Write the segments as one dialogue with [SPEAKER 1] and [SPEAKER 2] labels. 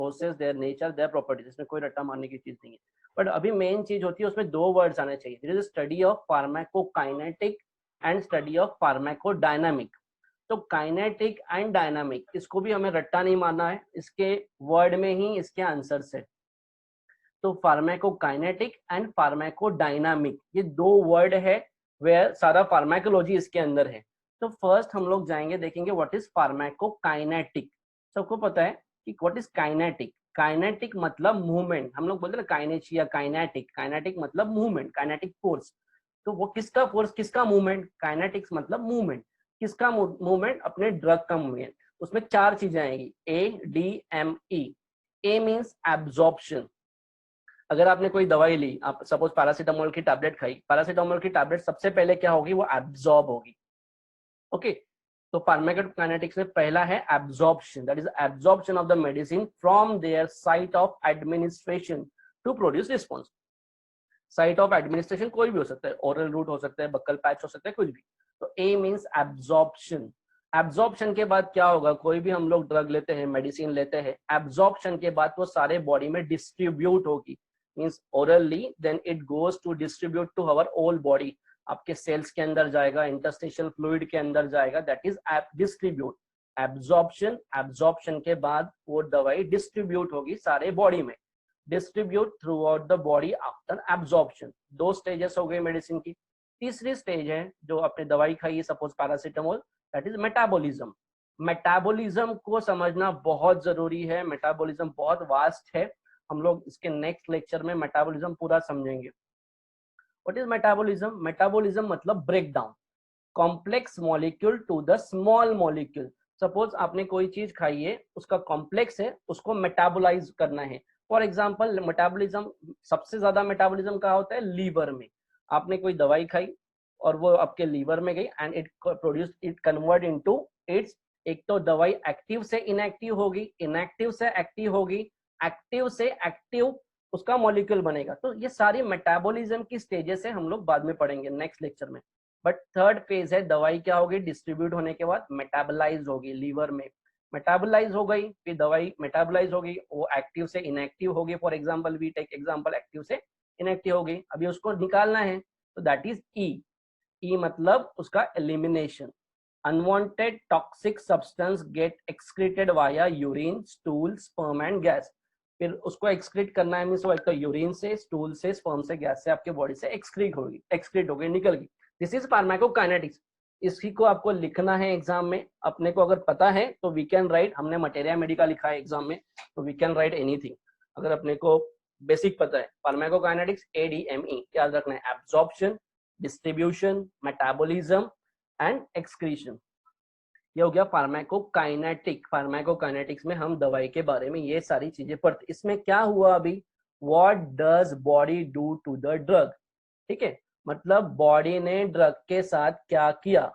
[SPEAKER 1] Process, their nature, their properties, इसमें कोई रट्टा मारने की चीज नहीं है। बट अभी मेन चीज होती है उसमें दो वर्ड्स आने चाहिए, this is study of pharmacokinetic and study of pharmacodynamic. तो काइनेटिक एंड डायनामिक, इसको भी हमें रट्टा नहीं मारना है, इसके वर्ड में ही इसके आंसर है। तो फार्माकोकाइनेटिक एंड फार्माकोडायनामिक, ये दो वर्ड है वेयर सारा फार्माकोलॉजी इसके अंदर है। तो फर्स्ट हम लोग जाएंगे, देखेंगे व्हाट इज फार्माकोकाइनेटिक। सबको पता है कि व्हाट इज काइनेटिक। काइनेटिक मतलब मूवमेंट, हम लोग बोलते हैं ना काइनेशिया, काइनेटिक, काइनेटिक मतलब मूवमेंट, काइनेटिक फोर्स। तो वो किसका फोर्स, किसका मूवमेंट, काइनेटिक्स मतलब मूवमेंट, किसका मूवमेंट, अपने ड्रग का मूवमेंट। उसमें चार चीजें आएंगी, ADME। ए मीन्स एब्जॉर्प्शन, अगर आपने कोई दवाई ली, आप सपोज पैरासीटामोल की टैबलेट खाई, पैरासीटामोल की टैबलेट सबसे पहले क्या होगी, वो एब्जॉर्ब होगी। ओके, तो फार्माकोकाइनेटिक्स में पहला है absorption, that is absorption of the medicine from there site of administration to produce response. Site of administration कोई भी हो सकता है, ओरल रूट हो सकता है, बक्कल पैच हो सकता है, कुछ भी। तो ए मीन्स एब्जॉर्प्शन। एब्जॉर्प्शन के बाद क्या होगा, कोई भी हम लोग ड्रग लेते हैं, मेडिसिन लेते हैं, एब्जॉर्प्शन के बाद वो सारे बॉडी में डिस्ट्रीब्यूट होगी, means orally, then it goes to distribute to our whole body, आपके सेल्स के अंदर जाएगा, इंटरस्टिशियल फ्लूइड के अंदर जाएगा, that is distribute. Absorption, absorption के बाद वो दवाई डिस्ट्रीब्यूट होगी सारे बॉडी में, distribute throughout the body after absorption. दो स्टेजेस हो गए मेडिसिन की। तीसरी स्टेज है जो आपने दवाई खाई है, suppose paracetamol, that is metabolism. Metabolism को समझना बहुत जरूरी है, मेटाबॉलिज्म बहुत वास्ट है, हम लोग इसके नेक्स्ट लेक्चर में मेटाबॉलिज्म पूरा समझेंगे। व्हाट इज मेटाबॉलिज्म, मेटाबॉलिज्म मतलब break down complex molecule to the small molecule. Suppose आपने कोई चीज खाई है, उसका कॉम्प्लेक्स है, उसको मेटाबोलाइज करना है। फॉर एग्जाम्पल मेटाबॉलिज्म, सबसे ज्यादा मेटाबॉलिज्म कहाँ होता है, लीवर में। आपने कोई दवाई खाई और वो आपके लीवर में गई and it produce, it convert into its, एक तो दवाई एक्टिव से इनएक्टिव होगी, इनएक्टिव से एक्टिव होगी, एक्टिव से एक्टिव उसका मॉलिक्यूल बनेगा। तो ये सारी मेटाबॉलिज्म की स्टेजेस है, हम लोग बाद में पढ़ेंगे नेक्स्ट लेक्चर में। बट थर्ड फेज है, दवाई क्या होगी, डिस्ट्रीब्यूट होने के बाद मेटाबोलाइज होगी लीवर में, मेटाबोलाइज हो गई, फिर दवाई मेटाबोलाइज होगी, वो एक्टिव से इनएक्टिव होगी। For example we take example, active से इनएक्टिव हो गई, अभी उसको निकालना है, तो दैट इज ई। ई मतलब उसका elimination. Unwanted toxic substance get excreted via urine, stool, sperm and gas. फिर उसको एक्सक्रीट करना है, मीन्स वो एक तो यूरिन से, स्टूल से, स्पर्म से, गैस से आपके बॉडी से एक्सक्रीट होगी, एक्सक्रीट हो गई, निकल गई। This is pharmacokinetics. इसी को आपको लिखना है एग्जाम में, अपने को अगर पता है तो वी कैन राइट, हमने मटेरिया मेडिका लिखा है एग्जाम में, तो वी कैन राइट एनीथिंग। अगर अपने को बेसिक पता है, फार्माकोकाइनेटिक्स ADME याद रखना है, absorption, distribution, metabolism and excretion. ये हो गया फार्माकोकाइनेटिक। फार्माकोकाइनेटिक्स में हम दवाई के बारे में ये सारी चीजें पढ़ते। इसमें क्या हुआ अभी, what does body do to the drug, ठीक है, मतलब बॉडी ने ड्रग के साथ क्या किया।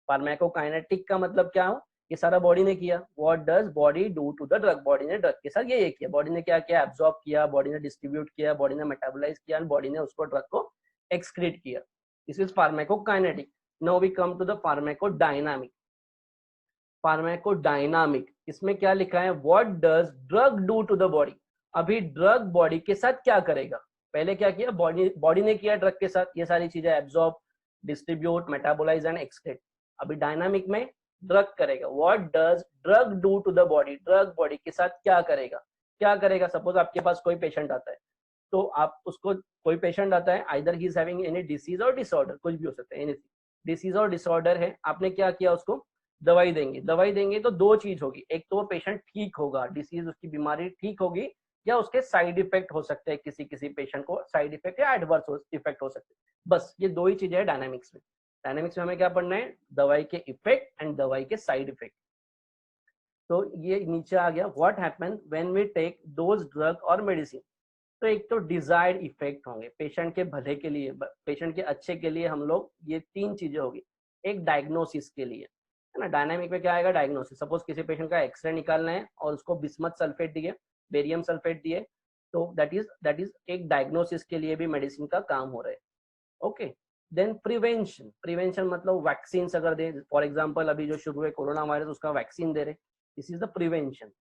[SPEAKER 1] फार्माकोकाइनेटिक का मतलब क्या हो, ये सारा बॉडी ने किया। What does body do to the drug, body ने ड्रग के साथ ये किया, बॉडी ने क्या किया, एब्जॉर्ब किया, बॉडी ने डिस्ट्रीब्यूट किया, बॉडी ने मेटाबोलाइज किया, बॉडी ने उसको ड्रग को एक्सक्रीट किया। This is pharmacokinetic. Now we come to the pharmacodynamic. Pharmacodynamic, इसमें क्या लिखा है, what does drug do to the body. अभी ड्रग बॉडी के साथ क्या करेगा, पहले क्या किया, बॉडी ने किया ड्रग के साथ ये सारी चीजें, absorb, distribute, metabolise and excrete. अभी डायनामिक में ड्रग करेगा, what does drug do to the body, drug body के साथ क्या करेगा, क्या करेगा। सपोज आपके पास कोई पेशेंट आता है, तो आप उसको, कोई पेशेंट आता है, either he is having any disease और डिसऑर्डर, कुछ भी हो सकता है, एनीथिंग, डिसीज और डिसऑर्डर है, आपने क्या किया, उसको दवाई देंगे। दवाई देंगे तो दो चीज होगी, एक तो वो पेशेंट ठीक होगा, डिसीज, उसकी बीमारी ठीक होगी, या उसके साइड इफेक्ट हो सकते हैं, किसी किसी पेशेंट को साइड इफेक्ट या एडवर्स इफेक्ट हो सकते हैं। बस ये दो ही चीजें है डायनामिक्स में। डायनामिक्स में हमें क्या पढ़ना है, दवाई के इफेक्ट एंड दवाई के साइड इफेक्ट। तो ये नीचे आ गया, what happen when we take those drug और मेडिसिन। तो एक तो डिजायर्ड इफेक्ट होंगे, पेशेंट के भले के लिए, पेशेंट के अच्छे के लिए हम लोग, ये तीन चीजें होगी। एक डायग्नोसिस के लिए है ना, डायनामिक में क्या आएगा, डायग्नोसिस। सपोज किसी पेशेंट का एक्सरे निकालना है और उसको बिस्मथ सल्फेट दिए, बेरियम सल्फेट दिए, तो दैट इज एक डायग्नोसिस के लिए भी मेडिसिन का काम हो रहा है। Okay, then prevention. प्रिवेंशन मतलब वैक्सीन अगर दे, फॉर एग्जांपल अभी जो शुरू है कोरोना वायरस, उसका वैक्सीन दे रहे, this is the prevention.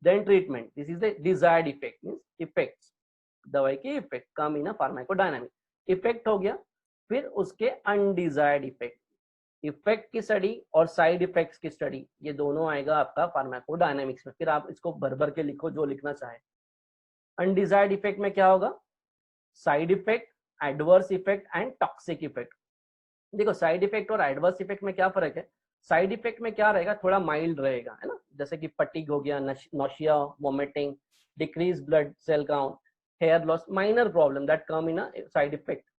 [SPEAKER 1] Then treatment, this is the desired effect, means effects, दवाई की effect come in pharmacodynamic, effect हो गया। फिर उसके अनडिजायर्ड इफेक्ट, इफेक्ट की स्टडी और साइड इफेक्ट्स की स्टडी, ये दोनों आएगा आपका फार्माकोडायनामिक्स में। फिर आप इसको भर भर के लिखो जो लिखना चाहे। अनडिजायर्ड इफेक्ट में क्या होगा, side effect, adverse effect and toxic effect. देखो साइड इफेक्ट और एडवर्स इफेक्ट में क्या फर्क है, साइड इफेक्ट में क्या रहेगा, थोड़ा माइल्ड रहेगा, है ना, जैसे कि फटीग हो गया, nausea, vomiting, decrease blood cell count, hair loss, minor problem that come in side effect.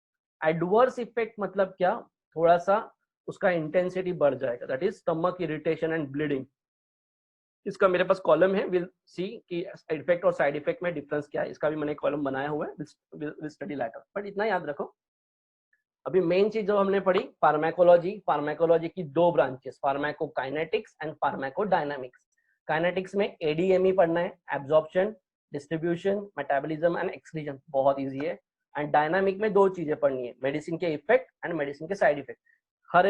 [SPEAKER 1] Adverse effect मतलब क्या, थोड़ा सा उसका इंटेंसिटी बढ़ जाएगा, that is stomach irritation and bleeding. इसका मेरे पास कॉलम है, विल सी कि इफेक्ट और साइड इफेक्ट में डिफरेंस क्या है, इसका भी मैंने कॉलम बनाया हुआ है, विल स्टडी लेटर। बट इतना याद रखो, अभी मेन चीज जो हमने पढ़ी फार्माकोलॉजी, फार्माकोलॉजी की दो branches, pharmacokinetics and pharmacodynamics. Kinetics में एडीएमई पढ़ना है, absorption, distribution, metabolism and excretion, बहुत इजी है। एंड डायनामिक में दो चीजें पढ़नी है, मेडिसिन के इफेक्ट एंड मेडिसिन के साइड इफेक्ट। हर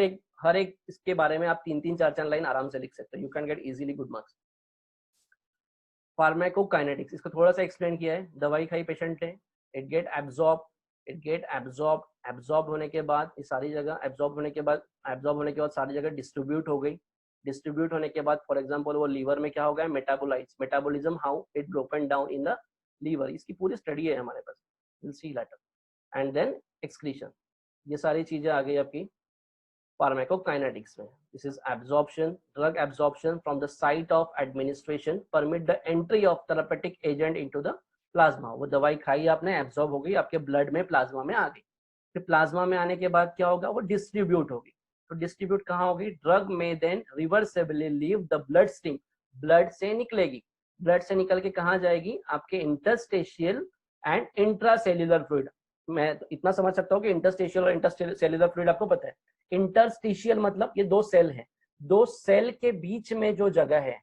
[SPEAKER 1] एक इसके बारे में आप 3-3 4-4 लाइन आराम से लिख सकते हो, you can get easily good marks. Pharmacokinetics, इसको थोड़ा सा एक्सप्लेन किया है, दवाई खाई पेशेंट ने, इट गेट एब्जॉर्ब होने के बाद ये सारी जगह, एब्जॉर्ब होने के बाद सारी जगह डिस्ट्रीब्यूट हो गई, डिस्ट्रीब्यूट होने के बाद फॉर एग्जांपल वो लीवर में क्या हो गया, metabolites, metabolism how it broken down in the liver, इसकी पूरी स्टडी है हमारे पास, will see later. And then excretion, ये सारी चीजें आ गई आपकी फार्माकोकाइनेटिक्स में। This is absorption, drug absorption from the site of administration permit the entry of therapeutic agent into the plasma. वो दवाई खाई आपने, एब्जॉर्ब हो गई, आपके ब्लड में प्लाज्मा में आ गई। फिर प्लाज्मा में आने के बाद क्या होगा, वो डिस्ट्रीब्यूट होगी। तो डिस्ट्रीब्यूट कहाँ होगी, ड्रग में then reversibly leave the blood stream, blood से निकलेगी, ब्लड से निकल के कहाँ जाएगी, आपके इंटरस्टेशियल एंड इंट्रासेल्युलर फ्लूइड। मैं तो इतना समझ सकता हूँ कि इंटरस्टेशियल और इंटरसेल्युलर फ्लूइड आपको पता है। इंटरस्टिशियल मतलब ये दो सेल है, दो सेल के बीच में जो जगह है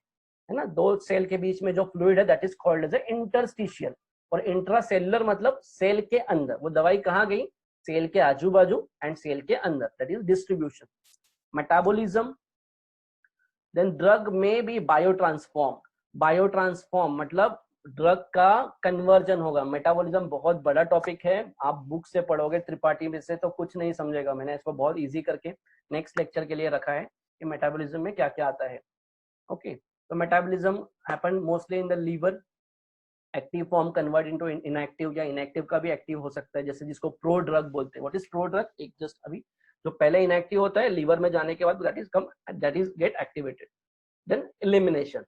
[SPEAKER 1] ना, दो सेल के बीच में जो फ्लूइड है that is called as interstitial. और इंट्रासेल्युलर मतलब सेल के अंदर, वो दवाई कहाँ गई, सेल के आजू बाजू एंड सेल के अंदर, that is distribution. Metabolism, then drug में भी बायोट्रांसफॉर्म मतलब ड्रग का कन्वर्जन होगा। मेटाबॉलिज्म बहुत बड़ा टॉपिक है, आप बुक से पढ़ोगे त्रिपाठी में से तो कुछ नहीं समझेगा, मैंने इसको बहुत इजी करके नेक्स्ट लेक्चर के लिए रखा है कि मेटाबॉलिज्म में क्या क्या आता है। ओके, तो metabolism happen mostly in the liver, active form convert into inactive, या इनएक्टिव का भी एक्टिव हो सकता है, जैसे जिसको प्रो ड्रग बोलते हैं। व्हाट इज प्रो ड्रग, एक जस्ट अभी जो पहले इनएक्टिव होता है, लीवर में जाने के बाद that is get activated, then elimination.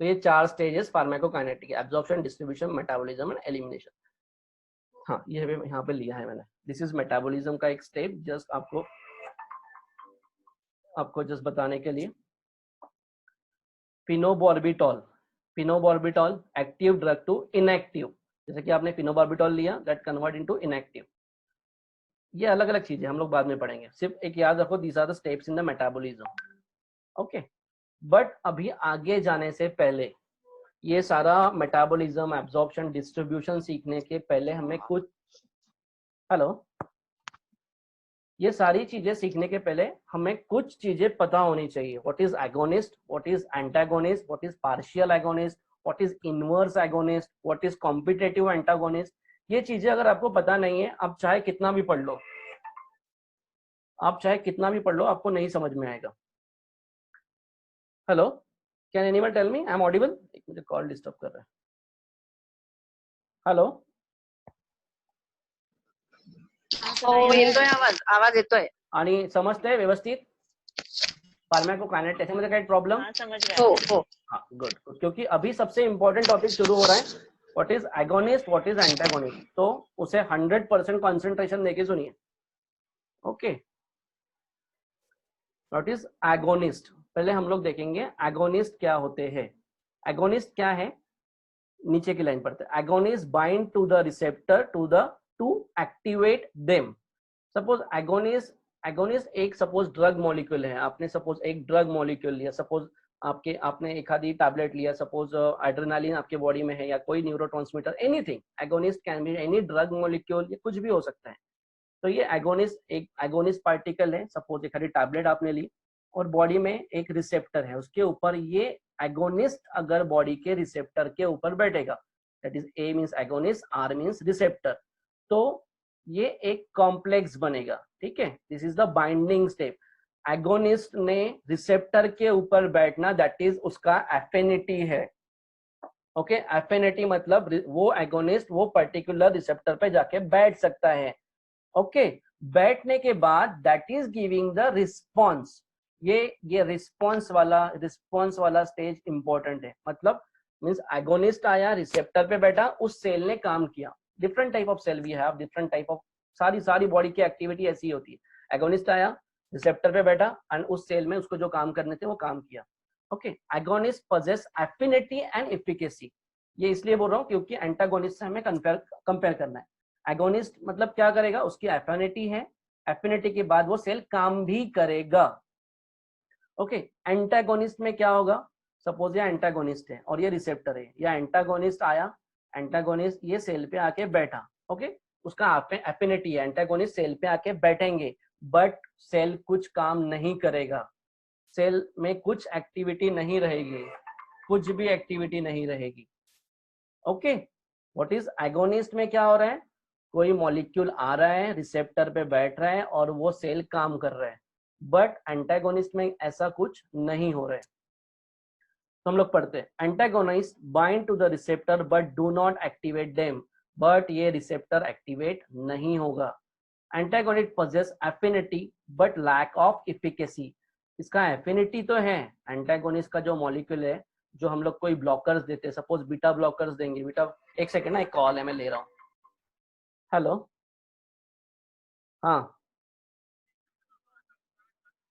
[SPEAKER 1] तो ये 4 stages pharmacokinetic, absorption, distribution, metabolism and elimination. हाँ, ये यहाँ पे लिया है मैंने, दिस इज मेटाबॉलिज्म का एक स्टेप, जस्ट आपको जस्ट बताने के लिए। फिनोबार्बिटॉल, एक्टिव ड्रग टू इनएक्टिव, जैसे कि आपने फिनोबार्बिटॉल लिया, दैट कन्वर्ट इनटू इनएक्टिव। ये अलग अलग चीजें हम लोग बाद में पढ़ेंगे, सिर्फ एक याद रखो, these are the steps in the metabolism. Okay, but अभी आगे जाने से पहले, ये सारा मेटाबॉलिज्म, एब्जॉर्प्शन, डिस्ट्रीब्यूशन सीखने के पहले हमें कुछ, हेलो, ये सारी चीजें सीखने के पहले हमें कुछ चीजें पता होनी चाहिए। What is agonist, what is antagonist, what is partial agonist, what is inverse agonist, what is competitive antagonist. ये चीजें अगर आपको पता नहीं है, आप चाहे कितना भी पढ़ लो, आपको नहीं समझ में आएगा। Hello, can anyone tell me I am audible? एक मुझे कॉल डिस्टर्ब कर रहा है। हेलो,
[SPEAKER 2] येतोय आवाज येतोय
[SPEAKER 1] आणि समजतंय व्यवस्थित फार्माकोकाइनेटिक्स मध्ये काही प्रॉब्लम?
[SPEAKER 2] हो
[SPEAKER 1] हाँ, गुड, क्योंकि अभी सबसे इंपॉर्टेंट टॉपिक शुरू हो रहा है, what is agonist, what is antagonist, तो उसे 100% कंसंट्रेशन देके सुनिए। ओके, व्हाट इज एगोनिस्ट, पहले हम लोग देखेंगे एगोनिस्ट क्या होते हैं। एगोनिस्ट क्या है, नीचे की लाइन पढ़ते हैं, agonist bind to the receptor to activate them. Suppose agonist एक सपोज ड्रग मॉलिक्यूल है, आपने सपोज एक ड्रग मॉलिक्यूल लिया, सपोज आपने एक आधी टैबलेट लिया, सपोज एड्रेनालिन आपके बॉडी में है या कोई neurotransmitter, anything, agonist can be any drug molecule, ये कुछ भी हो सकता है। तो ये एक एगोनिस्ट पार्टिकल है, सपोज एक आधी टैबलेट आपने ली और बॉडी में एक रिसेप्टर है, उसके ऊपर ये एगोनिस्ट अगर बॉडी के रिसेप्टर के ऊपर बैठेगा, that is A means agonist, R means receptor, तो ये एक कॉम्प्लेक्स बनेगा, ठीक है। This is the binding step. Agonist ने रिसेप्टर के ऊपर बैठना, दैट इज उसका एफिनिटी है, ओके। एफिनिटी मतलब वो एगोनिस्ट वो पर्टिकुलर रिसेप्टर पे जाके बैठ सकता है, ओके। बैठने के बाद that is giving the response. ये रिस्पॉन्स वाला स्टेज इंपॉर्टेंट है। मतलब मींस एगोनिस्ट आया, रिसेप्टर पे बैठा, उस सेल ने काम किया। Different type of cell we have, different type of, सारी बॉडी की एक्टिविटी ऐसी होती है। एगोनिस्ट आया, रिसेप्टर पे बैठा एंड उस सेल में उसको जो काम करने थे वो काम किया, okay. Agonist possess affinity and efficacy. ये इसलिए बोल रहा हूँ क्योंकि एंटागोनिस्ट से हमें कंपेयर करना है। एगोनिस्ट मतलब क्या करेगा, उसकी एफिनिटी है, एफिनिटी के बाद वो सेल काम भी करेगा, ओके। एंटागोनिस्ट में क्या होगा, सपोज ये एंटागोनिस्ट है और ये रिसेप्टर है, या एंटागोनिस्ट आया, एंटागोनिस्ट ये सेल पे आके बैठा, ओके। उसका एफिनिटी है, एंटागोनिस्ट सेल पे आके बैठेंगे, बट सेल कुछ काम नहीं करेगा, सेल में कुछ एक्टिविटी नहीं रहेगी, कुछ भी एक्टिविटी नहीं रहेगी, ओके। व्हाट इज एगोनिस्ट में क्या हो रहा है, कोई मॉलिक्यूल आ रहा है, रिसेप्टर पे बैठ रहा है और वो सेल काम कर रहा है, बट एंटागोनिस्ट में ऐसा कुछ नहीं हो रहा है। तो हम लोग पढ़ते हैं, antagonist bind to the receptor but do not activate them, but ये रिसेप्टर एक्टिवेट नहीं होगा। Antagonist possess affinity but lack of efficacy. इसका एफिनिटी तो है, एंटागोनिस्ट का जो मॉलिक्यूल है, जो हम लोग कोई ब्लॉकर्स देते हैं, सपोज बीटा ब्लॉकर्स देंगे, बीटा, एक सेकेंड ना, एक कॉल है मैं ले रहा हूँ। हेलो, हाँ,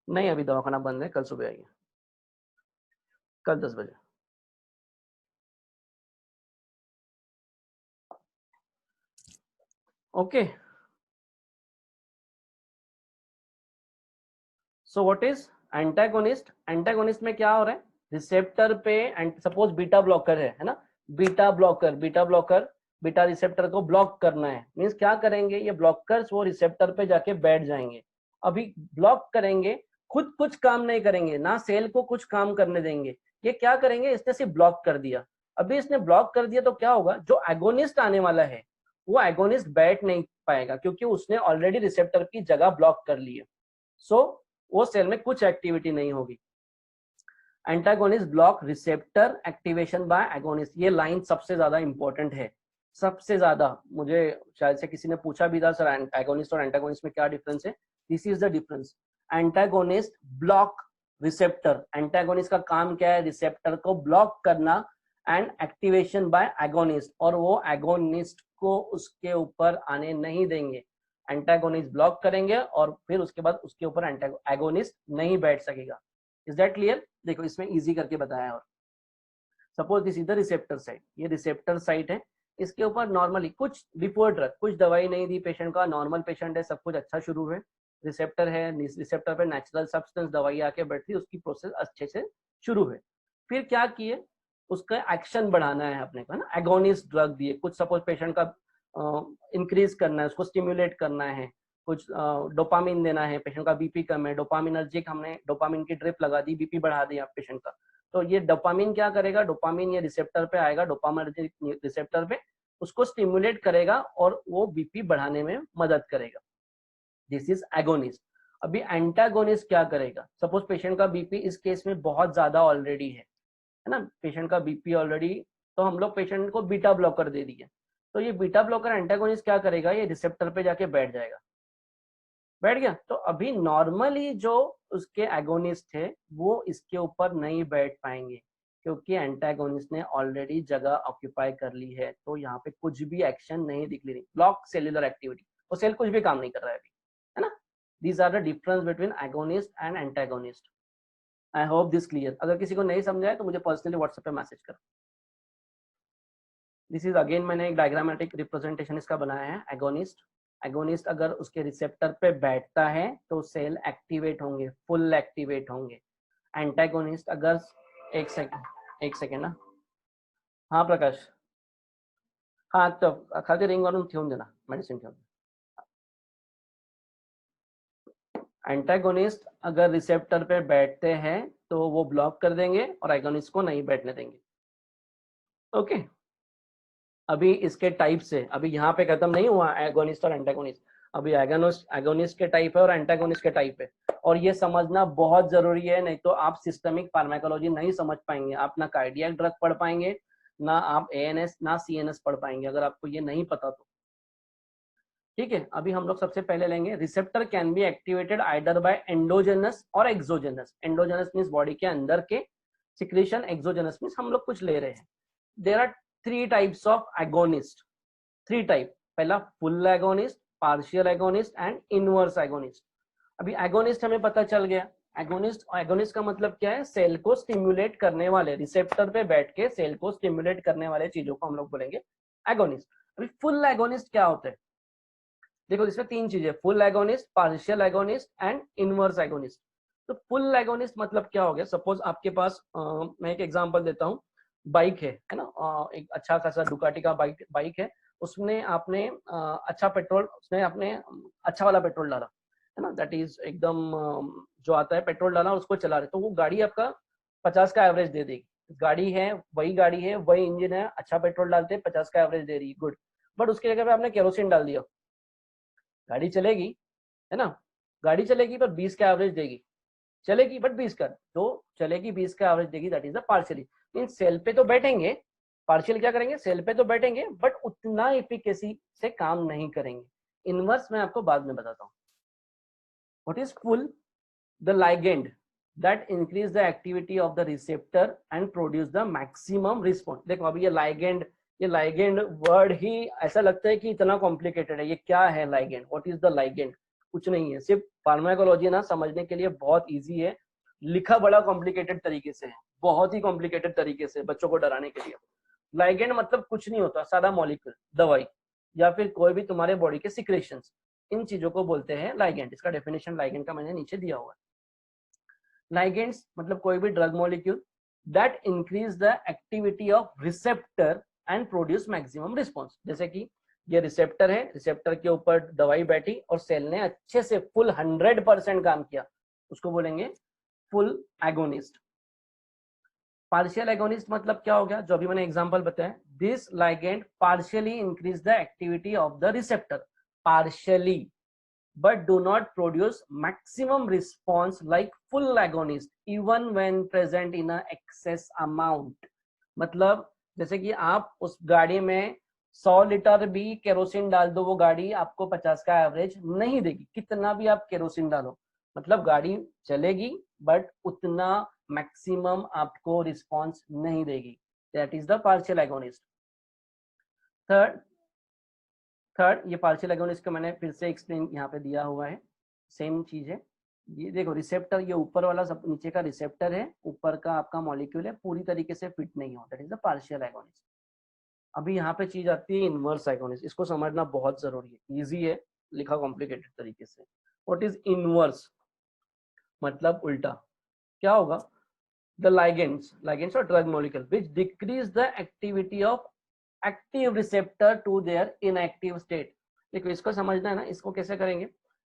[SPEAKER 1] नहीं अभी दवाखाना बंद है, कल सुबह आइए, कल 10 बजे, okay. So what is antagonist, antagonist में क्या हो रहा है, रिसेप्टर पे, सपोज बीटा ब्लॉकर है ना, बीटा ब्लॉकर बीटा रिसेप्टर को ब्लॉक करना है, मींस क्या करेंगे ये ब्लॉकर्स, वो रिसेप्टर पे जाके बैठ जाएंगे। अभी ब्लॉक करेंगे, खुद कुछ काम नहीं करेंगे ना, सेल को कुछ काम करने देंगे, ये क्या करेंगे, इसने सिर्फ ब्लॉक कर दिया। अभी इसने ब्लॉक कर दिया तो क्या होगा, जो एगोनिस्ट आने वाला है वो एगोनिस्ट बैठ नहीं पाएगा, क्योंकि उसने ऑलरेडी रिसेप्टर की जगह ब्लॉक कर ली है, सो वो सेल में कुछ एक्टिविटी नहीं होगी। Antagonist block receptor activation bye agonist, ये लाइन सबसे ज्यादा इंपॉर्टेंट है, सबसे ज्यादा। मुझे शायद से किसी ने पूछा भी था, सर एगोनिस्ट और एंटागोनिस्ट में क्या डिफरेंस है, this is the difference. Antagonist block receptor, antagonist का काम क्या है, रिसेप्टर को ब्लॉक करना, एंड एक्टिवेशन बाय एगोनिस्ट, और वो एगोनिस्ट को उसके ऊपर आने नहीं देंगे। एंटागोनिस्ट ब्लॉक करेंगे और फिर उसके बाद उसके ऊपर एगोनिस्ट नहीं बैठ सकेगा। Is that clear? देखो इसमें इजी करके बताया। और suppose this is the receptor site, ये रिसेप्टर साइट है, इसके ऊपर नॉर्मली कुछ बिफोर ड्रग कुछ दवाई नहीं दी पेशेंट का, नॉर्मल पेशेंट है, सब कुछ अच्छा शुरू है, रिसेप्टर है, रिसेप्टर पे नेचुरल सब्सटेंस दवाई आके बैठी, उसकी प्रोसेस अच्छे से शुरू है। फिर क्या किए, उसका एक्शन बढ़ाना है अपने को, है ना, एगोनिस्ट ड्रग दिए, कुछ सपोज पेशेंट का इंक्रीज करना है, उसको स्टिम्युलेट करना है, कुछ डोपामिन देना है, पेशेंट का बीपी कम है, डोपामिनर्जिक हमने डोपामिन की ड्रिप लगा दी, बीपी बढ़ा दिया पेशेंट का, तो ये डोपामिन क्या करेगा, डोपामिन ये रिसेप्टर पे आएगा, डोपामिनर्जिक रिसेप्टर पे उसको स्टिम्युलेट करेगा और वो बीपी बढ़ाने में मदद करेगा। This is agonist. अभी एंटागोनिस्ट क्या करेगा, सपोज पेशेंट का बीपी इस केस में बहुत ज्यादा ऑलरेडी है ना, पेशेंट का बीपी ऑलरेडी, तो हम लोग पेशेंट को बीटा ब्लॉकर दे दिए, तो ये बीटा ब्लॉकर एंटागोनिस्ट क्या करेगा, ये रिसेप्टर पे जाके बैठ जाएगा, बैठ गया। तो अभी नॉर्मली जो उसके एगोनिस्ट थे वो इसके ऊपर नहीं बैठ पाएंगे, क्योंकि एंटागोनिस्ट ने ऑलरेडी जगह ऑक्यूपाई कर ली है, तो यहाँ पे कुछ भी एक्शन नहीं दिख रही, ब्लॉक सेल्यूलर एक्टिविटी, वो सेल कुछ भी काम नहीं कर रहा है अभी, है ना। These are the difference between agonist and antagonist. I hope this clear. अगर किसी को नहीं समझा है तो मुझे पर्सनली व्हाट्सएप पे मैसेज करो। दिस इज अगेन, मैंने एक डायग्रामेटिक रिप्रेजेंटेशन इसका बनाया है। एगोनिस्ट, एगोनिस्ट अगर उसके रिसेप्टर पे बैठता है तो सेल एक्टिवेट होंगे, फुल एक्टिवेट होंगे। एंटागोनिस्ट अगर, एक सेकेंड ना, हाँ प्रकाश, हाँ तो खाली रिंग वालों ठेवून देना, मेडिसिन ठेवून। एंटागोनिस्ट अगर रिसेप्टर पे बैठते हैं तो वो ब्लॉक कर देंगे और एगोनिस्ट को नहीं बैठने देंगे। ओके, अभी इसके टाइप से अभी यहाँ पे खत्म नहीं हुआ एगोनिस्ट और एंटागोनिस्ट, अभी एगोनिस्ट के टाइप है और एंटागोनिस्ट के टाइप है, और ये समझना बहुत जरूरी है, नहीं तो आप सिस्टमिक फार्माकोलॉजी नहीं समझ पाएंगे, आप ना कार्डियक ड्रग पढ़ पाएंगे, ना आप एएनएस ना सीएनएस पढ़ पाएंगे अगर आपको ये नहीं पता तो। ठीक है, अभी हम लोग सबसे पहले लेंगे receptor can be activated either bye endogenous और एक्सोजेनस। एंडोजेनस मींस बॉडी के अंदर के सिक्रीशन, एक्सोजेनस मींस हम लोग कुछ ले रहे हैं। There are 3 types of agonist, 3 type, पहला full agonist, partial agonist and inverse agonist. अभी एगोनिस्ट हमें पता चल गया, एगोनिस्ट का मतलब क्या है, सेल को स्टिम्युलेट करने वाले, रिसेप्टर पे बैठ के सेल को स्टिम्युलेट करने वाले चीजों को हम लोग बोलेंगे एगोनिस्ट। अभी फुल एगोनिस्ट क्या होता है, देखो इसमें 3 चीजें, full agonist, partial agonist and inverse agonist. तो फुल एगोनिस्ट मतलब क्या हो गया, सपोज आपके पास मैं एक एग्जांपल देता हूँ, बाइक है ना, एक अच्छा खासा डुकाटी का बाइक है, उसने आपने अच्छा पेट्रोल, उसने आपने अच्छा वाला पेट्रोल डाला है ना, दैट इज एकदम जो आता है पेट्रोल डाला, उसको चला रहे, तो वो गाड़ी आपका 50 का एवरेज दे देगी। गाड़ी है वही इंजन है, अच्छा पेट्रोल डालते 50 का एवरेज दे रही है, गुड। बट उसकी जगह पे आपने केरोसिन डाल दिया, गाड़ी चलेगी है ना, गाड़ी चलेगी पर 20 का एवरेज देगी, चलेगी बट 20 का, तो चलेगी 20 का एवरेज देगी, that is the partially mean cell पे तो बैठेंगे, पार्शियल क्या करेंगे, सेल पे तो बैठेंगे बट उतना एफिकेसी से काम नहीं करेंगे। इनवर्स मैं आपको बाद में बताता हूँ। What is full, the ligand that increase the activity of the receptor and produce the maximum response। देखो अभी ये लाइगेंड वर्ड ही ऐसा लगता है कि इतना कॉम्प्लिकेटेड है, ये क्या है ligand, what is the ligand, कुछ नहीं है, सिर्फ फार्माकोलॉजी ना समझने के लिए बहुत इजी है, लिखा बड़ा कॉम्प्लिकेटेड तरीके से है, बहुत ही कॉम्प्लिकेटेड तरीके से बच्चों को डराने के लिए। लाइगेंड मतलब कुछ नहीं होता, सादा मॉलिक्यूल, दवाई या फिर कोई भी तुम्हारे बॉडी के सिक्रेशंस, इन चीजों को बोलते हैं लाइगेंड। इसका डेफिनेशन लाइगेंड का मैंने नीचे दिया हुआ है। लाइगेंड्स मतलब कोई भी drug molecule that increase the activity of receptor and produce maximum response. जैसे कि ये रिसेप्टर है, रिसेप्टर के ऊपर दवाई बैठी और सेल ने अच्छे से फुल 100% काम किया, उसको बोलेंगे फुल एगोनिस्ट। पार्शियल एगोनिस्ट मतलब क्या हो गया, जो अभी मैंने एग्जांपल बताया, this ligand partially increase the activity of the receptor, partially, but do not produce maximum response like full agonist even when present in a excess amount। मतलब जैसे कि आप उस गाड़ी में 100 लीटर भी केरोसिन डाल दो, वो गाड़ी आपको 50 का एवरेज नहीं देगी, कितना भी आप केरोसिन डालो, मतलब गाड़ी चलेगी बट उतना मैक्सिमम आपको रिस्पॉन्स नहीं देगी, that is the partial agonist. Third ये पार्शियल एगोनिस्ट का मैंने फिर से एक्सप्लेन यहाँ पे दिया हुआ है, सेम चीज है। ये देखो रिसेप्टर, ये ऊपर वाला सब नीचे का रिसेप्टर है, ऊपर का आपका मॉलिक्यूल है, पूरी तरीके से फिट नहीं हो, that is the partial agonist. अभी यहाँ पे चीज आती है इनवर्स एगोनिस्ट, इसको समझना बहुत जरूरी है, इजी है, लिखा कॉम्प्लिकेटेड तरीके से। व्हाट इज इनवर्स, मतलब उल्टा, क्या होगा, the ligands or drug molecule which decrease the activity of active receptor to their inactive state। देखो इसको समझना है ना, इसको कैसे करेंगे,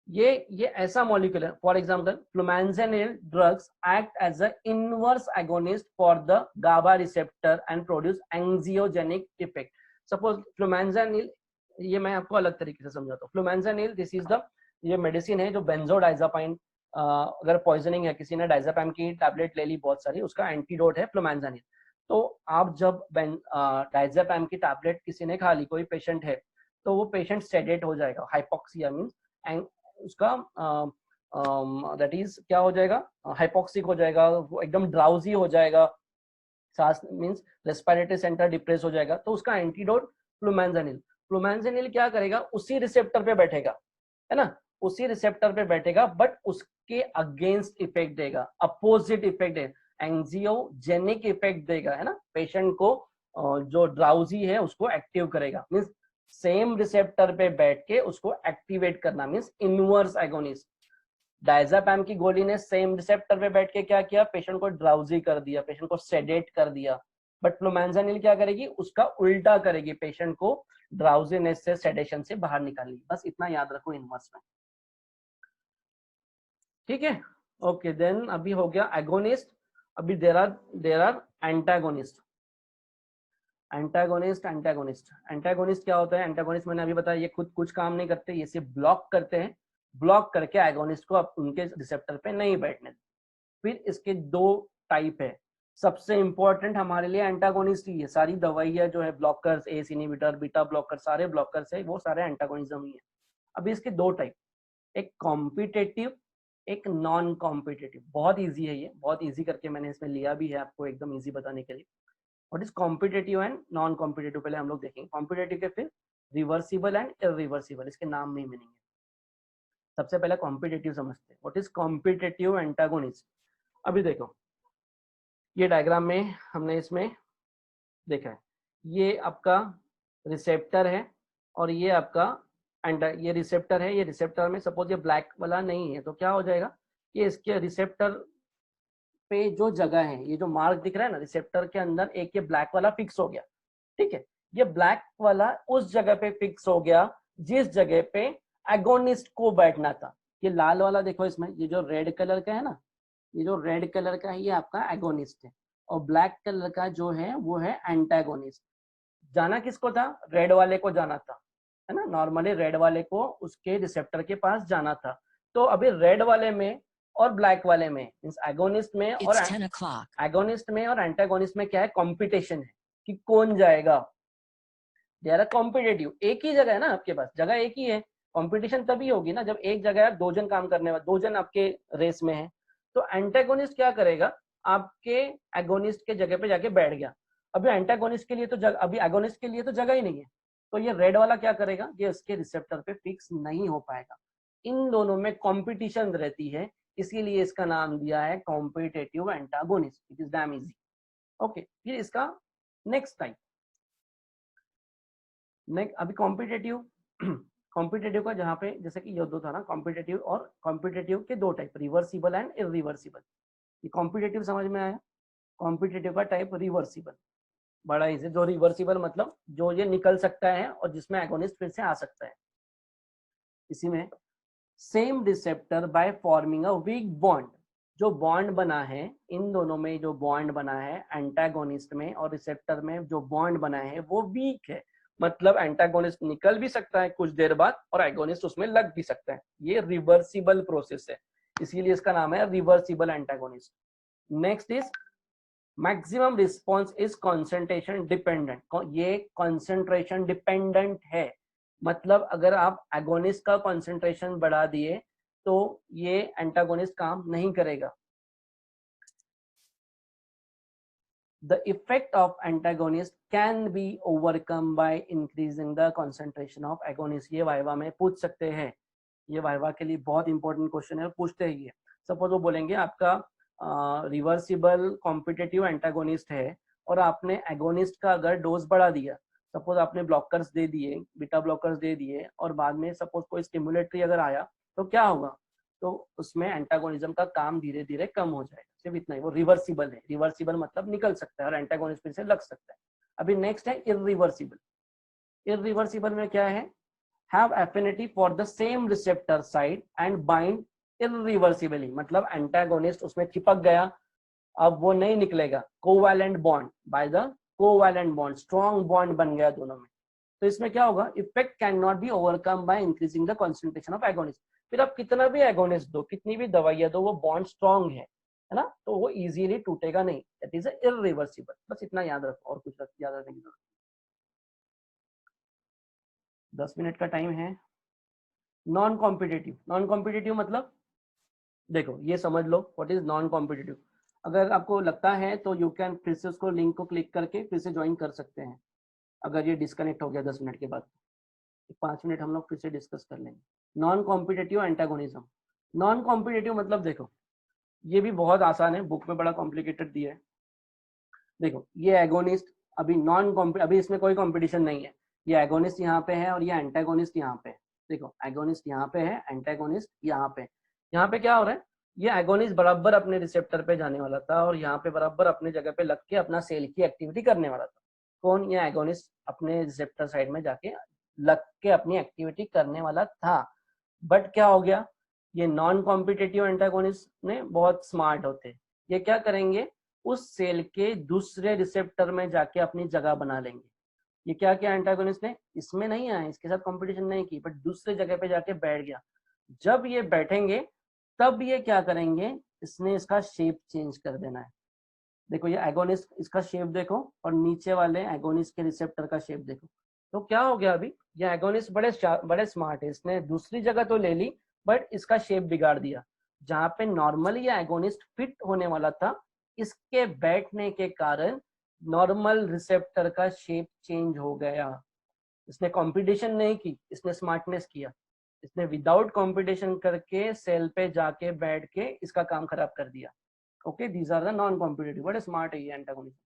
[SPEAKER 1] ये ऐसा मॉलिक्यूल है, for example flumazenil drugs act as a inverse agonist for the GABA receptor and produce angiogenic effect. Suppose flumazenil, ये मैं आपको अलग तरीके से समझाता हूँ। फ्लुमेंजानिल दिस इज द, ये मेडिसिन है जो बेंजोडाइजापाइन, अगर पॉइजनिंग है, किसी ने डाइजापैम की टैबलेट ले ली बहुत सारी, उसका एंटीडोट है फ्लुमेंजानिल। तो आप जब डाइजापैम की टैबलेट किसी ने खा ली, कोई पेशेंट है, तो वो पेशेंट सेडेट हो जाएगा, हाइपोक्सिया मींस, एंड उसका दैट इज क्या हो जाएगा, हाइपोक्सिक हो जाएगा, वो एकदम ड्राउजी हो जाएगा, सांस मींस रेस्पिरेटरी सेंटर डिप्रेस हो जाएगा, तो उसका एंटीडोट फ्लुमेंजानिल। फ्लुमेंजानिल क्या करेगा, उसी रिसेप्टर पे बैठेगा, है ना, उसी रिसेप्टर पे बैठेगा बट उसके अगेंस्ट इफेक्ट देगा, अपोजिट इफेक्ट देगा, एंजियोजेनिक इफेक्ट देगा, है ना, पेशेंट को जो ड्राउजी है उसको एक्टिव करेगा, मींस सेम रिसेप्टर पे बैठ के उसको एक्टिवेट करना, मींस इनवर्स एगोनिस्ट। डायजापैम की गोली ने सेम रिसेप्टर पे बैठ के क्या किया, पेशेंट को ड्राउजी कर दिया, पेशेंट को सेडेट कर दिया, बट फ्लुमेंजानिल क्या करेगी, उसका उल्टा करेगी, पेशेंट को ड्राउजीनेस से, सेडेशन से बाहर निकालेगी। बस इतना याद रखो इनवर्स में, ठीक है। ओके देन अभी हो गया एगोनिस्ट, अभी देर आर एंटागोनिस्ट। एंटागोनिस्ट क्या होता है? एंटागोनिस्ट मैंने अभी बताया, ये खुद कुछ काम नहीं करते, ये सिर्फ ब्लॉक करते हैं, ब्लॉक करके एगोनिस्ट को उनके रिसेप्टर पे नहीं बैठने देते। फिर इसके दो टाइप है। सबसे इंपॉर्टेंट हमारे लिए एंटागोनिस्ट ही है, सारी दवाइयां जो है blockers, ACE inhibitor, beta blocker, सारे ब्लॉकर्स है, वो सारे एंटागोनिज्म ही है। अभी इसके दो टाइप, एक कॉम्पिटेटिव, एक नॉन कॉम्पिटेटिव। बहुत इजी है ये, बहुत इजी करके मैंने इसमें लिया भी है आपको एकदम इजी बताने के लिए। What is competitive and non competitive पहले हम लोग देखेंगे। कॉम्पिटेटिव के फिर रिवर्सिबल एंड इरिवर्सिबल, इसके नाम में ही मीनिंग है। सबसे पहले कॉम्पिटेटिव समझते हैं। What is competitive antagonist? अभी देखो ये डायग्राम में हमने इसमें देखा है, ये आपका रिसेप्टर है और ये आपका ये रिसेप्टर है। ये रिसेप्टर में सपोज ये ब्लैक वाला नहीं है तो क्या हो जाएगा, ये इसके रिसेप्टर पे जो जगह है, ये जो मार्क दिख रहा है ना रिसेप्टर के अंदर, एक ये ब्लैक वाला फिक्स हो गया, ठीक है। ये ब्लैक वाला उस जगह पे फिक्स हो गया जिस जगह पे एगोनिस्ट को बैठना था। ये लाल वाला देखो, इसमें ये जो रेड कलर का है ना, ये जो रेड कलर का है ये आपका एगोनिस्ट है, और ब्लैक कलर का जो है वो है एंटागोनिस्ट। जाना किसको था? रेड वाले को जाना था, है ना। नॉर्मली रेड वाले को उसके रिसेप्टर के पास जाना था। तो अभी रेड वाले में और ब्लैक वाले में, मींस एगोनिस्ट में और एगोनिस्ट में और एंटागोनिस्ट में क्या है? कंपटीशन है कि कौन जाएगा। दे आर कॉम्पिटेटिव, एक ही जगह है ना आपके पास, जगह एक ही है। कंपटीशन तभी होगी ना जब एक जगह दो जन काम करने वाले, दो जन आपके रेस में है। तो एंटागोनिस्ट क्या करेगा? आपके एगोनिस्ट के जगह पे जाके बैठ गया। अभी एंटागोनिस्ट के लिए तो जगह, अभी एगोनिस्ट के लिए तो जगह ही नहीं है, तो ये रेड वाला क्या करेगा? ये इसके रिसेप्टर पे फिक्स नहीं हो पाएगा। इन दोनों में कॉम्पिटिशन रहती है, इसीलिए इसका नाम दिया है competitive antagonist. It is damn easy. Okay, फिर इसका नेक्स्ट टाइप, नेक्स्ट अभी कॉम्पिटेटिव। कॉम्पिटेटिव का जहाँ पे जैसे कि ये दो था ना, कॉम्पिटेटिव, और कॉम्पिटेटिव के दो टाइप, रिवर्सिबल एंड इरिवर्सिबल। ये कॉम्पिटेटिव समझ में आया। कॉम्पिटेटिव का टाइप रिवर्सिबल, बड़ा इजी। जो रिवर्सिबल मतलब जो ये निकल सकता है और जिसमें एगोनिस्ट फिर से आ सकता है। इसी में same receptor by forming a weak bond, जो बॉन्ड बना है इन दोनों में, जो बॉन्ड बना है एंटागोनिस्ट में और रिसेप्टर में, जो बॉन्ड बना है वो वीक है। मतलब एंटागोनिस्ट निकल भी सकता है कुछ देर बाद और एगोनिस्ट उसमें लग भी सकता है। ये रिवर्सिबल प्रोसेस है, इसीलिए इसका नाम है reversible antagonist. Next is maximum response is concentration dependent. ये कॉन्सेंट्रेशन डिपेंडेंट है, मतलब अगर आप एगोनिस्ट का कॉन्सेंट्रेशन बढ़ा दिए तो ये एंटागोनिस्ट काम नहीं करेगा। The effect of antagonist can be overcome by increasing the concentration of agonist। ये वाइवा में पूछ सकते हैं, ये वाइवा के लिए बहुत इंपॉर्टेंट क्वेश्चन है, पूछते हैं ये। सपोज वो बोलेंगे आपका रिवर्सिबल कॉम्पिटेटिव एंटागोनिस्ट है और आपने एगोनिस्ट का अगर डोज बढ़ा दिया, सपोज आपने ब्लॉकर्स दे दिए, बीटा ब्लॉकर्स दे दिए, और बाद में सपोज कोई स्टिमुलेटरी अगर आया तो क्या होगा? तो उसमें एंटागोनिज्म का काम धीरे धीरे कम हो जाएगा, सिर्फ इतना ही। वो रिवर्सिबल है, रिवर्सिबल मतलब निकल सकता है और एंटागोनिस्ट फिर से लग सकता है। अभी नेक्स्ट है इरिवर्सिबल। इरिवर्सिबल में क्या है? have affinity for the same receptor side and bind irreversibly, मतलब एंटागोनिस्ट उसमें चिपक गया, अब वो नहीं निकलेगा। Covalent bond, by the covalent bond, strong bond बन गया दोनों में। तो इसमें क्या होगा? Effect can not be overcome by increasing the concentration of agonist. फिर आप कितना भी एगोनिस्ट दो, कितनी भी दवाइयां दो, वो बॉन्ड स्ट्रॉन्ग है ना, तो वो इजीली टूटेगा नहीं। That is irreversible. बस इतना याद रखो, और कुछ याद रखने की जरूरत। 10 मिनट का टाइम है। नॉन कॉम्पिटेटिव मतलब देखो ये समझ लो व्हाट इज नॉन कॉम्पिटेटिव। अगर आपको लगता है तो यू कैन फिर से उसको लिंक को क्लिक करके फिर से ज्वाइन कर सकते हैं। अगर ये डिस्कनेक्ट हो गया 10 मिनट के बाद, 5 मिनट हम लोग फिर से डिस्कस कर लेंगे। Non competitive antagonism. Non competitive मतलब देखो ये भी बहुत आसान है, बुक में बड़ा कॉम्प्लिकेटेड दिया है। देखो ये एगोनिस्ट, अभी इसमें कोई कॉम्पिटिशन नहीं है। ये एगोनिस्ट यहाँ पे है और ये एंटागोनिस्ट यहाँ पे है। देखो एगोनिस्ट यहाँ पे है, एंटागोनिस्ट यहाँ पे। यहाँ पे क्या हो रहा है? ये एगोनिस्ट बराबर अपने रिसेप्टर पे जाने वाला था और यहाँ पे बराबर अपने जगह पे लग के अपना सेल की एक्टिविटी करने वाला था। कौन? ये एगोनिस्ट अपने रिसेप्टर साइड में जाके लग के अपनी एक्टिविटी करने वाला था। बट क्या हो गया? ये नॉन कॉम्पिटेटिव एंटागोनिस्ट ने बहुत स्मार्ट होते, ये क्या करेंगे? उस सेल के दूसरे रिसेप्टर में जाके अपनी जगह बना लेंगे। ये क्या किया एंटागोनिस्ट ने, इसमें नहीं आया, इसके साथ कंपटीशन नहीं की, बट दूसरे जगह पे जाके बैठ गया। जब ये बैठेंगे तब ये क्या करेंगे, इसने इसका शेप चेंज कर देना है। देखो ये एगोनिस्ट, इसका शेप देखो, और नीचे वाले एगोनिस्ट के रिसेप्टर का शेप देखो। तो क्या हो गया, अभी ये एगोनिस्ट बड़े स्मार्ट है, इसने दूसरी जगह तो ले ली बट इसका शेप बिगाड़ दिया। जहां पे नॉर्मली ये एगोनिस्ट फिट होने वाला था, इसके बैठने के कारण नॉर्मल रिसेप्टर का शेप चेंज हो गया। इसने कंपटीशन नहीं की, इसने स्मार्टनेस किया। इसने विदाउट कंपटीशन करके सेल पे जाके बैठ के इसका काम खराब कर दिया। Okay, these are the non competitive. बड़े स्मार्ट है ये antagonist.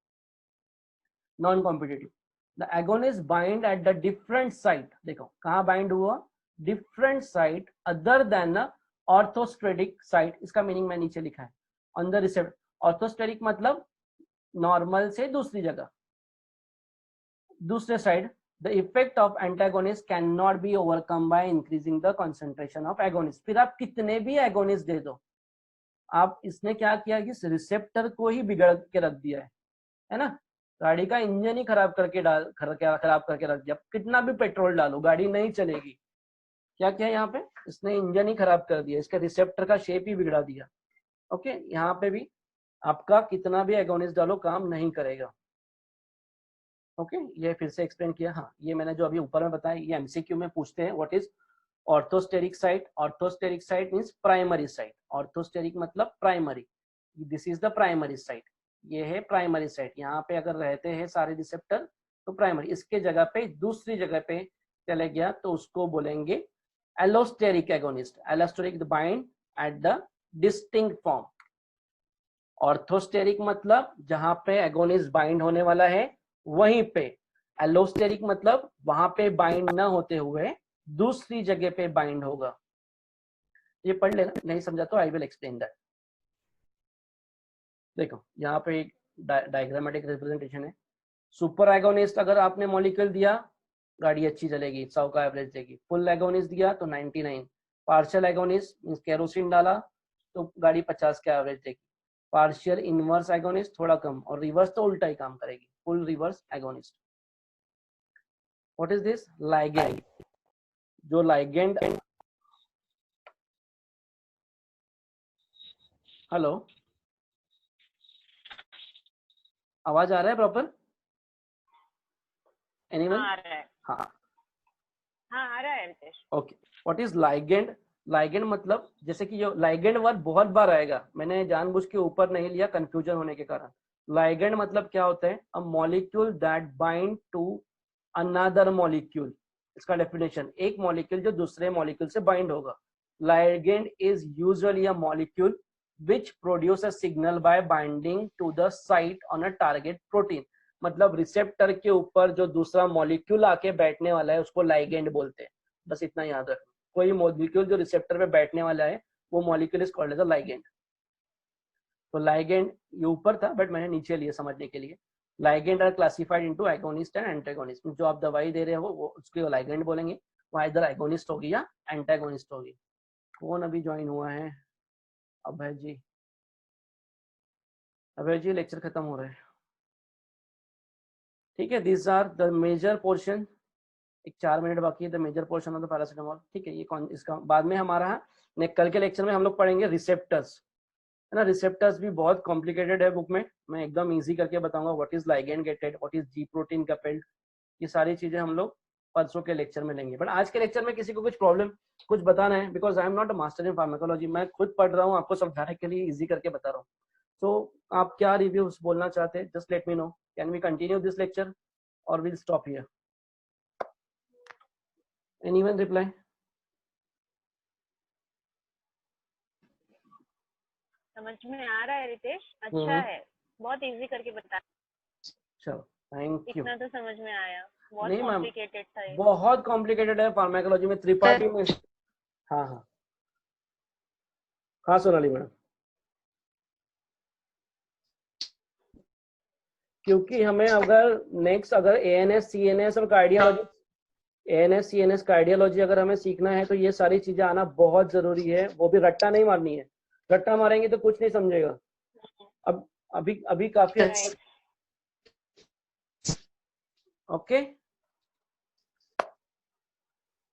[SPEAKER 1] Non competitive, the agonist bind at the different site. देखो कहाँ बाइंड हुआ, different site other than the orthostatic site. इसका मीनिंग मैं नीचे लिखा है, ऑन द रिसेप्टर। ऑर्थोस्टेटिक मतलब नॉर्मल से दूसरी जगह, दूसरे side. The effect of antagonist can not be overcome by increasing the concentration of agonist. फिर आप कितने भी एगोनिस्ट दे दो, आप इसने क्या किया कि इस रिसेप्टर को ही बिगड़ के रख दिया है ना। गाड़ी का इंजन ही खराब करके खराब करके रख दिया। कितना भी पेट्रोल डालो गाड़ी नहीं चलेगी। क्या किया यहाँ पे, इसने इंजन ही खराब कर दिया, इसके रिसेप्टर का शेप ही बिगड़ा दिया। ओके, यहाँ पे भी आपका कितना भी एगोनिस्ट डालो काम नहीं करेगा। ओके, ये फिर से एक्सप्लेन किया। हाँ, ये मैंने जो अभी ऊपर में बताया, ये एमसीक्यू में पूछते हैं, what is orthosteric site. Orthosteric site means primary site. Orthosteric मतलब primary, this is the primary site. ये है प्राइमरी साइट, यहाँ पे अगर रहते हैं सारे रिसेप्टर तो प्राइमरी। इसके जगह पे दूसरी जगह पे चले गया तो उसको बोलेंगे allosteric agonist. Allosteric bind at the distinct form. Orthosteric मतलब जहां पे एगोनिस्ट बाइंड होने वाला है वहीं पे। एलोस्टेरिक मतलब वहां पे बाइंड ना होते हुए दूसरी जगह पे बाइंड होगा। ये पढ़ लेना, नहीं समझा तो आई विल एक्सप्लेन दैट। देखो यहाँ पे एक डायग्रामेटिक रिप्रेजेंटेशन है। सुपर एगोनिस्ट अगर आपने मॉलिक्यूल दिया, गाड़ी अच्छी चलेगी, 100 का एवरेज देगी। फुल एगोनिस्ट दिया तो 99। पार्शियल एगोनिस्ट मींस केरोसिन डाला तो गाड़ी 50 का एवरेज देगी। पार्शियल इनवर्स एगोनिस्ट थोड़ा कम, और रिवर्स तो उल्टा ही काम करेगी, full reverse agonist. What is this, ligand. जो लाइगेंड, हेलो आवाज आ रहा है प्रॉपर, एनीवन?
[SPEAKER 2] हाँ आ रहा है,
[SPEAKER 1] हाँ
[SPEAKER 2] हाँ आ रहा है Ritesh.
[SPEAKER 1] Okay, what is ligand. Ligand मतलब, जैसे कि जो लाइगेंड वर्ड बहुत बार आएगा, मैंने जानबूझ के ऊपर नहीं लिया कंफ्यूजन होने के कारण। लाइगेंड मतलब क्या होता है, a molecule that bind to another molecule. इसका डेफिनेशन, एक मॉलिक्यूल जो दूसरे मॉलिक्यूल से बाइंड होगा। Ligand is usually a molecule which produce a signal by binding to the site on a target protein। मतलब रिसेप्टर के ऊपर जो दूसरा मॉलिक्यूल आके बैठने वाला है उसको लाइगेंड बोलते हैं। बस इतना याद रखना, कोई मॉलिक्यूल जो रिसेप्टर पे बैठने वाला है वो molecule is called as a ligand. तो लाइगेंड ये ऊपर था बट मैंने नीचे लिया समझने के लिए। Ligand are classified into agonist and antagonist. जो आप दवाई दे रहे हो वो उसके लाइगेंड बोलेंगे, वो इधर एगोनिस्ट होगी या एंटागोनिस्ट होगी। कौन अभी ज्वाइन हुआ है, अभय जी। अभय जी लेक्चर खत्म हो रहा है, ठीक है। This are the major portion. एक 4 मिनट बाकी है, the major portion of the paracetamol, ठीक है। ये कौन, इसका बाद में हमारा है, कल के लेक्चर में हम लोग पढ़ेंगे रिसेप्टर्स, है ना। रिसेप्टर्स भी बहुत कॉम्प्लिकेटेड है बुक में, मैं एकदम इजी करके बताऊंगा। What is ligand gated, what is ji protein coupled, ये सारी चीजें हम लोग परसों के लेक्चर में लेंगे। बट आज के लेक्चर में किसी को कुछ प्रॉब्लम, कुछ बताना है, because I am not a master in pharmacology, मैं खुद पढ़ रहा हूँ, आपको समझाने के लिए इजी करके बता रहा हूँ। तो आप क्या रिव्यूज बोलना चाहते हैं, just let me know. Can we continue this lecture or will stop here? Anyone reply?
[SPEAKER 2] समझ में आ रहा है रितेश, अच्छा है, बहुत इजी करके बता।
[SPEAKER 1] चलो थैंक यू।
[SPEAKER 2] इतना तो समझ में आया, बहुत
[SPEAKER 1] नहीं मैम,
[SPEAKER 2] कॉम्प्लिकेटेड था ये।
[SPEAKER 1] बहुत कॉम्प्लिकेटेड है फार्माकोलॉजी में, त्रिपाठी में। हाँ हाँ हाँ सोनाली मैडम, क्योंकि हमें अगर नेक्स्ट अगर एएनएस सीएनएस और कार्डियोलॉजी, एएनएस सीएनएस कार्डियोलॉजी अगर हमें सीखना है तो ये सारी चीजें आना बहुत जरूरी है। वो भी रट्टा नहीं मारनी है, रट्टा मारेंगे तो कुछ नहीं समझेगा। अब अभी अभी काफी अच्छा।
[SPEAKER 2] Right.
[SPEAKER 1] ओके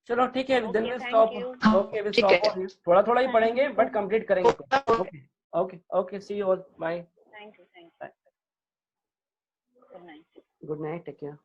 [SPEAKER 1] चलो ठीक है, then
[SPEAKER 2] Okay,
[SPEAKER 1] we
[SPEAKER 2] thank
[SPEAKER 1] stop.
[SPEAKER 2] you.
[SPEAKER 1] Okay we
[SPEAKER 3] ठीक
[SPEAKER 1] स्टॉप
[SPEAKER 3] है।
[SPEAKER 1] ऑन हियर, थोड़ा थोड़ा ही
[SPEAKER 2] Thank
[SPEAKER 1] पढ़ेंगे बट
[SPEAKER 2] you.
[SPEAKER 1] कंप्लीट करेंगे। Okay okay okay see you all, bye,
[SPEAKER 2] Thank you.
[SPEAKER 1] Bye,
[SPEAKER 2] Good night.
[SPEAKER 1] Good night, take care.